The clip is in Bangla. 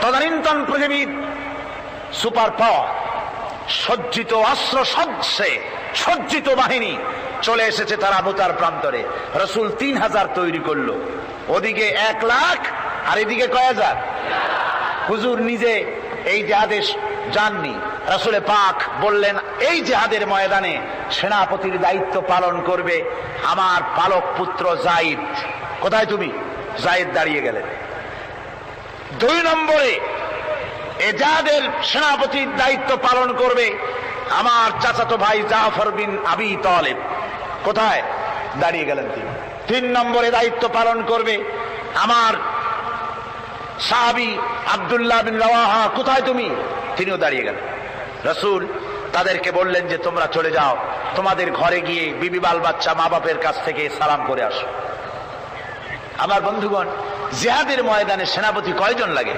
তদানীন্তন পৃথিবীর সুপার পাওয়ার, সজ্জিত অস্ত্র সজ্জিত বাহিনী চলে এসেছে তারা মুতার প্রান্তরে। রাসূল 3000 তৈরি করলো, ওদিকে 1 লাখ আর এদিকে কয় হাজার। হুজুর নিজে এই জিহাদে যাননি, রাসূলে পাক বললেন এই জিহাদের ময়দানে সেনাপতির দায়িত্ব পালন করবে আমার পালক পুত্র যায়েদ। কোথায় তুমি? যায়েদ দাঁড়িয়ে গেলেন। 2 নম্বরে এই জিহাদের সেনাপতির দায়িত্ব পালন করবে আমার চাচাতো ভাই জাফর বিন আবি তালেব। কোথায়? দাঁড়িয়ে গেলেন তিনি। 3 নম্বরে দায়িত্ব পালন করবে আমার সাহাবী আব্দুল্লাহ বিন রাওয়াহা। কোথায় তুমি? তিনিও দাঁড়িয়ে গেলেন। রাসূল তাদেরকে বললেন যে তোমরা চলে যাও, তোমাদের ঘরে গিয়ে বিবি বাল বাচ্চা মা বাপের কাছ থেকে সালাম করে আসো। আমার বন্ধুগণ, জিহাদের ময়দানে সেনাপতি কয়জন লাগে?